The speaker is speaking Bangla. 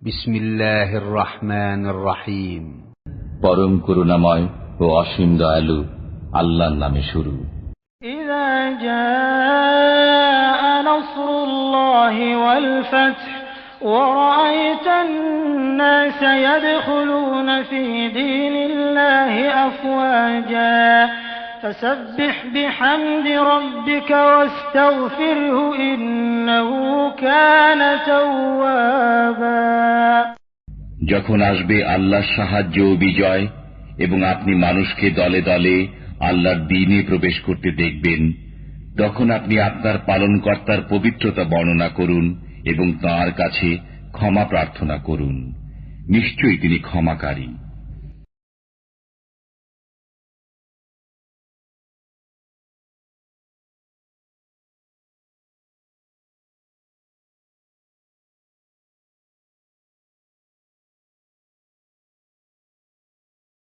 বিসমিল্লাহির রহমানির রহিম। পরম করুণাময় ও অসীম দয়ালু আল্লাহর নামে শুরু। ইযা জাআ নাসরুল্লাহি ওয়াল ফাথ ওয়া রাআইতান নাসা ইয়াদখুলুনা ফী দীনিল্লাহি আফওয়াজা ফাসাব্বিহ বিহামদি রাব্বিকা ওয়াস্তাগফিরহু ইন্নাহু কানা তাওয়াবা। যখন আসবে আল্লাহর সাহায্য ও বিজয় এবং আপনি মানুষকে দলে দলে আল্লাহর দ্বীনে প্রবেশ করতে দেখবেন, তখন আপনি আপনার পালনকর্তার পবিত্রতা বর্ণনা করুন এবং তাঁর কাছে ক্ষমা প্রার্থনা করুন। নিশ্চয়ই তিনি ক্ষমাকারী।